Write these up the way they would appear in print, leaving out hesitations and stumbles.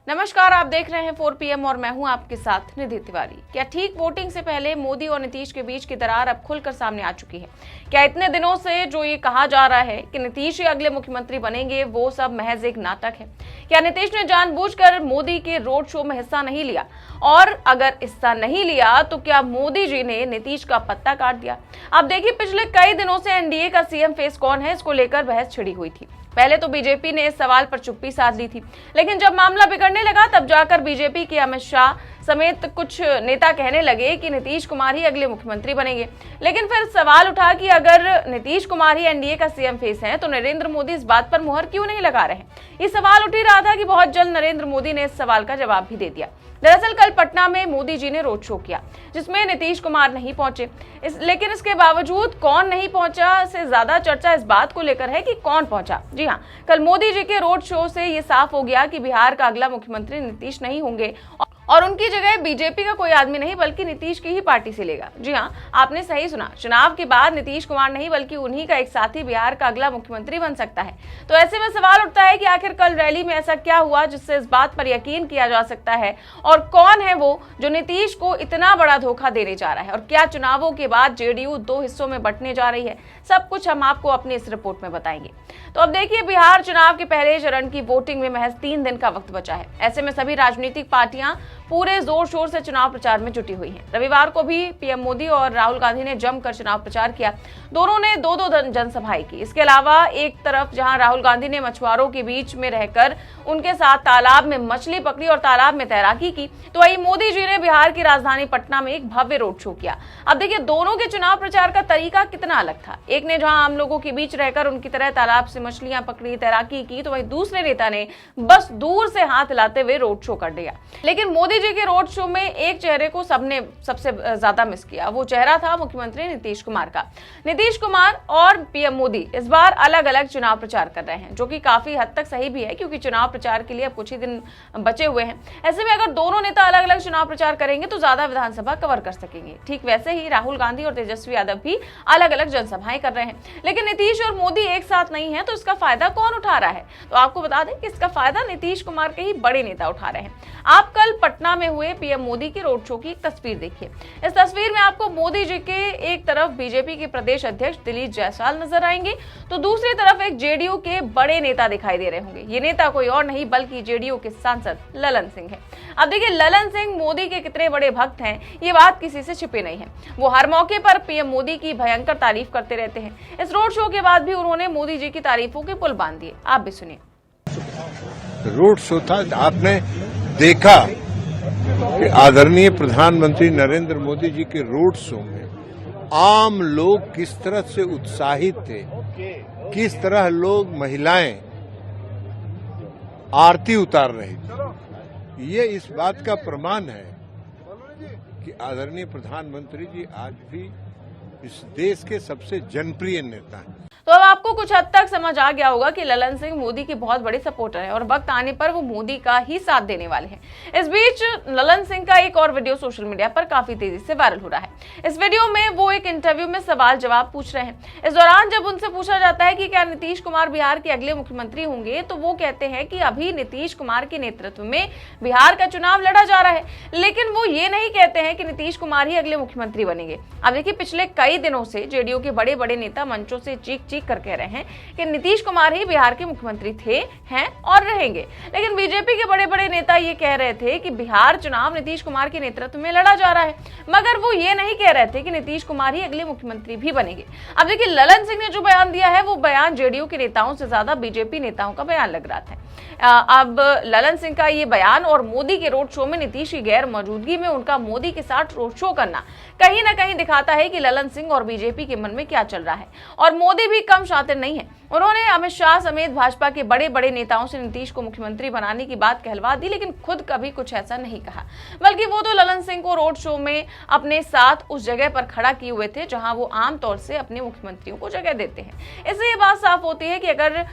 नमस्कार, आप देख रहे हैं 4 PM और मैं हूं आपके साथ निधि तिवारी। क्या ठीक वोटिंग से पहले मोदी और नीतीश के बीच की दरार अब खुलकर सामने आ चुकी है? क्या इतने दिनों से जो ये कहा जा रहा है कि नीतीश ही अगले मुख्यमंत्री बनेंगे, वो सब महज एक नाटक है? क्या नीतीश ने जानबूझकर मोदी के रोड शो में हिस्सा नहीं लिया? और अगर हिस्सा नहीं लिया तो क्या मोदी जी ने नीतीश का पत्ता काट दिया? अब देखिए, पिछले कई दिनों से एनडीए का सीएम फेस कौन है, इसको लेकर बहस छिड़ी हुई थी। पहले तो बीजेपी ने इस सवाल पर चुप्पी साध ली थी, लेकिन जब मामला बिगड़ने लगा तब जाकर बीजेपी के अमित शाह समेत कुछ नेता कहने लगे कि नीतीश कुमार ही अगले मुख्यमंत्री बनेंगे। लेकिन फिर सवाल उठा कि अगर नीतीश कुमार ही एनडीए का सीएम फेस है तो नरेंद्र मोदी इस बात पर मुहर क्यों नहीं लगा रहे? ये सवाल उठ ही रहा था कि बहुत जल्द नरेंद्र मोदी ने इस सवाल का जवाब भी दे दिया। दरअसल कल पटना में मोदी जी ने रोड शो किया, जिसमें नीतीश कुमार नहीं पहुंचे। लेकिन इसके बावजूद कौन नहीं पहुंचा से ज्यादा चर्चा इस बात को लेकर है कि कौन पहुंचा। जी हाँ, कल मोदी जी के रोड शो से ये साफ हो गया कि बिहार का अगला मुख्यमंत्री नीतीश नहीं होंगे और उनकी जगह बीजेपी का कोई आदमी नहीं बल्कि नीतीश की ही पार्टी से लेगा। जी हाँ, आपने सही सुना, चुनाव के बाद नीतीश कुमार नहीं बल्कि उन्हीं का एक साथी बिहार का अगला मुख्यमंत्री बन सकता है। तो ऐसे में सवाल उठता है कि आखिर कल रैली में ऐसा क्या हुआ जिससे इस बात पर यकीन किया जा सकता है, और कौन है वो जो नीतीश को इतना बड़ा धोखा देने जा रहा है, और क्या चुनावों के बाद जेडीयू 2 हिस्सों में बंटने जा रही है? सब कुछ हम आपको अपनी इस रिपोर्ट में बताएंगे। तो अब देखिए, बिहार चुनाव के पहले चरण की वोटिंग में महज 3 दिन का वक्त बचा है। ऐसे में सभी राजनीतिक पार्टियां पूरे जोर शोर से चुनाव प्रचार में जुटी हुई हैं। रविवार को भी पीएम मोदी और राहुल गांधी ने जमकर चुनाव प्रचार किया। दोनों ने 2-2 जनसभाएं की। इसके अलावा एक तरफ जहां राहुल गांधी ने मछुआरों के बीच में रहकर उनके साथ तालाब में मछली पकड़ी और तालाब में तैराकी की, तो वहीं मोदी जी ने बिहार की राजधानी पटना में एक भव्य रोड शो किया। अब देखिए, दोनों के चुनाव प्रचार का तरीका कितना अलग था। एक ने जहां आम लोगों के बीच रहकर उनकी तरह तालाब से मछलियां पकड़ी, तैराकी की, तो वहीं दूसरे नेता ने बस दूर से हाथ हिलाते हुए रोड शो कर दिया। लेकिन मोदी जी के रोड शो में एक चेहरे को सबने सबसे ज्यादा मिस किया। वो चेहरा था मुख्यमंत्री नीतीश कुमार का। नीतीश कुमार और पीएम मोदी इस बार अलग अलग चुनाव प्रचार कर रहे हैं, जो कि काफी हद तक सही भी है, क्योंकि चुनाव प्रचार के लिए अब कुछ ही दिन बचे हुए हैं। ऐसे में अगर दोनों नेता अलग अलग चुनाव प्रचार करेंगे तो ज्यादा विधानसभा कवर कर सकेंगे। ठीक वैसे ही राहुल गांधी और तेजस्वी यादव भी अलग अलग जनसभाएं कर रहे हैं। लेकिन नीतीश और मोदी एक साथ नहीं है, तो इसका फायदा कौन उठा रहा है? तो आपको बता दें कि इसका फायदा नीतीश कुमार के ही बड़े नेता उठा रहे हैं। आप कल पटना में हुए पीएम मोदी के रोड शो की एक तस्वीर देखिए। इस तस्वीर में आपको मोदी जी के एक तरफ बीजेपी के प्रदेश अध्यक्ष दिलीप जायसवाल नजर आएंगे, तो दूसरी तरफ एक जेडीयू के बड़े नेता दिखाई दे रहे होंगे। ये नेता कोई और नहीं बल्कि जेडीयू के सांसद ललन सिंह है। अब देखिए, ललन सिंह मोदी के कितने बड़े भक्त हैं, ये बात किसी से छिपी नहीं है। वो हर मौके पर पीएम मोदी की भयंकर तारीफ करते रहते हैं। इस रोड शो के बाद भी उन्होंने मोदी जी की तारीफों के पुल बांध दिए। आप भी सुनिए। रोड शो था, आपने देखा कि आदरणीय प्रधानमंत्री नरेंद्र मोदी जी के रोड शो में आम लोग किस तरह से उत्साहित थे, किस तरह लोग, महिलाएं आरती उतार रही थी। ये इस बात का प्रमाण है कि आदरणीय प्रधानमंत्री जी आज भी इस देश के सबसे जनप्रिय नेता हैं। तो अब आपको कुछ हद तक समझ आ गया होगा कि ललन सिंह मोदी की बहुत बड़ी सपोर्टर है और वक्त आने पर वो मोदी का ही साथ देने वाले हैं। इस बीच ललन सिंह का एक और वीडियो सोशल मीडिया पर काफी तेजी से वायरल हो रहा है। इस वीडियो में वो एक इंटरव्यू में सवाल जवाब पूछ रहे हैं। इस दौरान जब उनसे पूछा जाता है कि क्या नीतीश कुमार बिहार के अगले मुख्यमंत्री होंगे, तो वो कहते हैं कि अभी नीतीश कुमार के नेतृत्व में बिहार का चुनाव लड़ा जा रहा है, लेकिन वो ये नहीं कहते हैं कि नीतीश कुमार ही अगले मुख्यमंत्री बनेंगे। अब देखिए, पिछले कई दिनों से जेडीयू के बड़े बड़े नेता मंचों से चीख कर कह रहे हैं कि नीतीश कुमार ही बिहार के मुख्यमंत्री थे, हैं और रहेंगे। लेकिन बीजेपी के बड़े बड़े नेता ये कह रहे थे कि बिहार चुनाव नीतीश कुमार के नेतृत्व में लड़ा जा रहा है, मगर वो ये नहीं कह रहे थे कि नीतीश कुमार ही अगले मुख्यमंत्री भी बनेंगे। अब देखिए, ललन सिंह ने जो बयान दिया है, वो बयान जेडीयू के नेताओं से ज्यादा बीजेपी नेताओं का बयान लग रहा था। अब ललन सिंह का ये बयान और मोदी के रोड शो में नीतीश की गैर मौजूदगी में उनका मोदी के साथ रोड शो करना कहीं ना कहीं दिखाता है कि ललन सिंह और बीजेपी के मन में क्या चल रहा है। और मोदी भी कम शातिर नहीं है। उन्होंने अमित शाह समेत भाजपा के बड़े बड़े नेताओं से नीतीश को मुख्यमंत्री बनाने की बात कहलवा दी, लेकिन खुद कभी कुछ ऐसा नहीं कहा, बल्कि वो तो ललन सिंह को रोड शो में अपने साथ उस जगह पर खड़ा किए हुए थे जहां वो आमतौर से अपने मुख्यमंत्रियों को जगह देते हैं। इससे ये बात साफ होती है कि अगर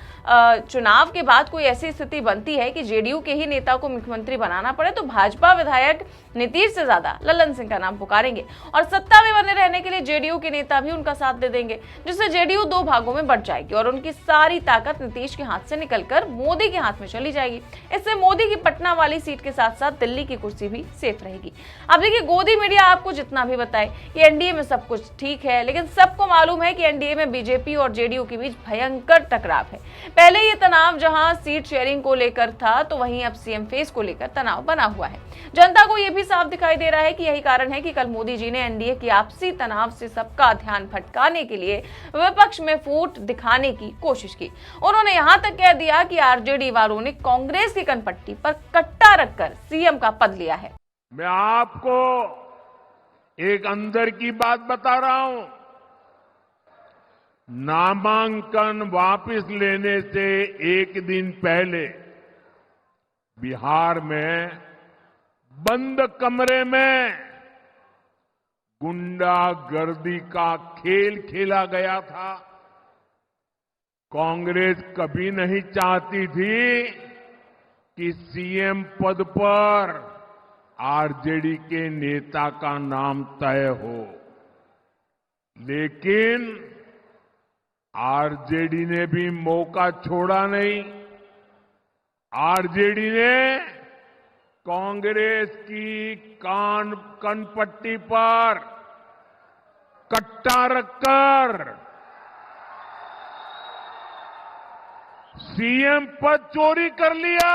चुनाव के बाद कोई ऐसी स्थिति बनती है कि जेडीयू के ही नेता को मुख्यमंत्री बनाना पड़े, तो भाजपा विधायक नीतीश से ज्यादा ललन सिंह का नाम पुकारेंगे और सत्ता में बने रहने के लिए जेडीयू के नेता भी उनका साथ दे देंगे, जिससे जेडीयू 2 भागों भागों में बढ़ जाएगी और उनकी सारी ताकत नीतीश के हाथ से निकलकर मोदी के हाथ में चली जाएगी। इससे मोदी की पटना वाली सीट के साथ साथ दिल्ली की कुर्सी भी सेफ रहेगी। अब देखिए, गोदी मीडिया आपको जितना भी बताए कि एनडीए में सब कुछ ठीक है, लेकिन सबको मालूम है कि एनडीए में बीजेपी और जेडीयू के बीच भयंकर टकराव है। पहले ये तनाव जहां सीट शेयरिंग को लेकर था, तो वहीं अब सीएम फेस को लेकर तनाव बना हुआ है। जनता को यह भी साफ दिखाई दे रहा है कि यही कारण है कि कल मोदी जी ने एनडीए की आपसी तनाव से सबका ध्यान भटकाने के लिए विपक्ष में फूट दिखाने की कोशिश की। उन्होंने यहां तक कह दिया कि आरजेडी वालों ने कांग्रेस की कनपट्टी पर कट्टा रखकर सीएम का पद लिया है। मैं आपको एक अंदर की बात बता रहा हूं। नामांकन वापस लेने से एक दिन पहले बिहार में बंद कमरे में गुंडागर्दी का खेल खेला गया था। कांग्रेस कभी नहीं चाहती थी कि सीएम पद पर आरजेडी के नेता का नाम तय हो, लेकिन आरजेडी ने भी मौका छोड़ा नहीं। आरजेडी ने कांग्रेस की कनपट्टी पर कट्टा रखकर सीएम पद चोरी कर लिया,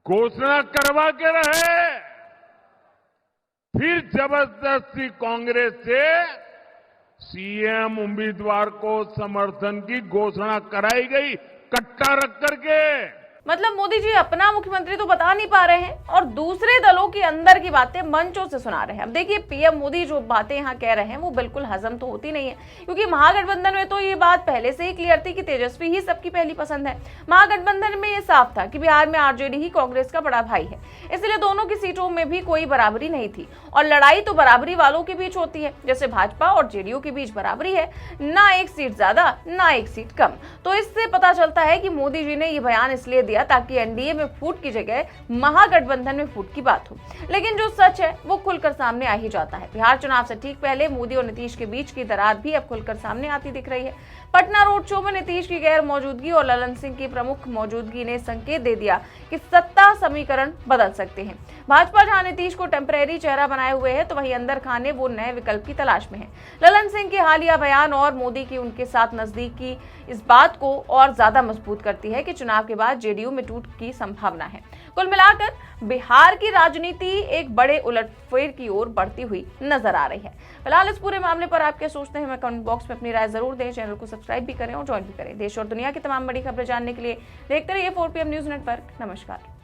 घोषणा करवा के रहे, फिर जबरदस्ती कांग्रेस से सीएम उम्मीदवार को समर्थन की घोषणा कराई गई, कट्टा रख करके। मतलब मोदी जी अपना मुख्यमंत्री तो बता नहीं पा रहे हैं और दूसरे दलों के अंदर की बातें मंचों से सुना रहे हैं। अब देखिए, पीएम मोदी जो बातें यहाँ कह रहे हैं वो बिल्कुल हजम तो होती नहीं है, क्योंकि महागठबंधन में तो ये बात पहले से ही क्लियर थी कि तेजस्वी ही सबकी पहली पसंद है। महागठबंधन में ये साफ था कि बिहार में आरजेडी ही कांग्रेस का बड़ा भाई है, इसलिए दोनों की सीटों में भी कोई बराबरी नहीं थी और लड़ाई तो बराबरी वालों के बीच होती है, जैसे भाजपा और जेडीयू के बीच बराबरी है, ना एक सीट ज्यादा ना एक सीट कम। तो इससे पता चलता है कि मोदी जी ने ये बयान इसलिए दिया ताकि एनडीए में फूट की जगह महागठबंधन में फूट की बात हो, लेकिन जो सच है वो खुलकर सामने आ ही जाता है। बिहार चुनाव से ठीक पहले मोदी और नीतीश के बीच की दरार भी अब खुलकर सामने आती दिख रही है। पटना रोड शो में नीतीश की गैर मौजूदगी और ललन सिंह की प्रमुख मौजूदगी ने संकेत दे दिया कि सत्ता समीकरण बदल सकते हैं। भाजपा जहां नीतीश को टेम्परेरी चेहरा बनाए हुए है, तो वहीं अंदर खाने वो नए विकल्प की तलाश में है। ललन सिंह के हालिया बयान और मोदी की उनके साथ नजदीकी इस बात को और ज्यादा मजबूत करती है कि चुनाव के बाद जेडीयू में टूट की संभावना है। कुल मिलाकर बिहार की राजनीति एक बड़े उलटफेर की ओर बढ़ती हुई नजर आ रही है। फिलहाल इस पूरे मामले पर आप क्या सोचते हैं, हमें कमेंट बॉक्स में अपनी राय जरूर दें। चैनल को सब्सक्राइब भी करें और ज्वाइन भी करें। देश और दुनिया की तमाम बड़ी खबरें जानने के लिए देखते रहिए 4PM न्यूज नेटवर्क। नमस्कार।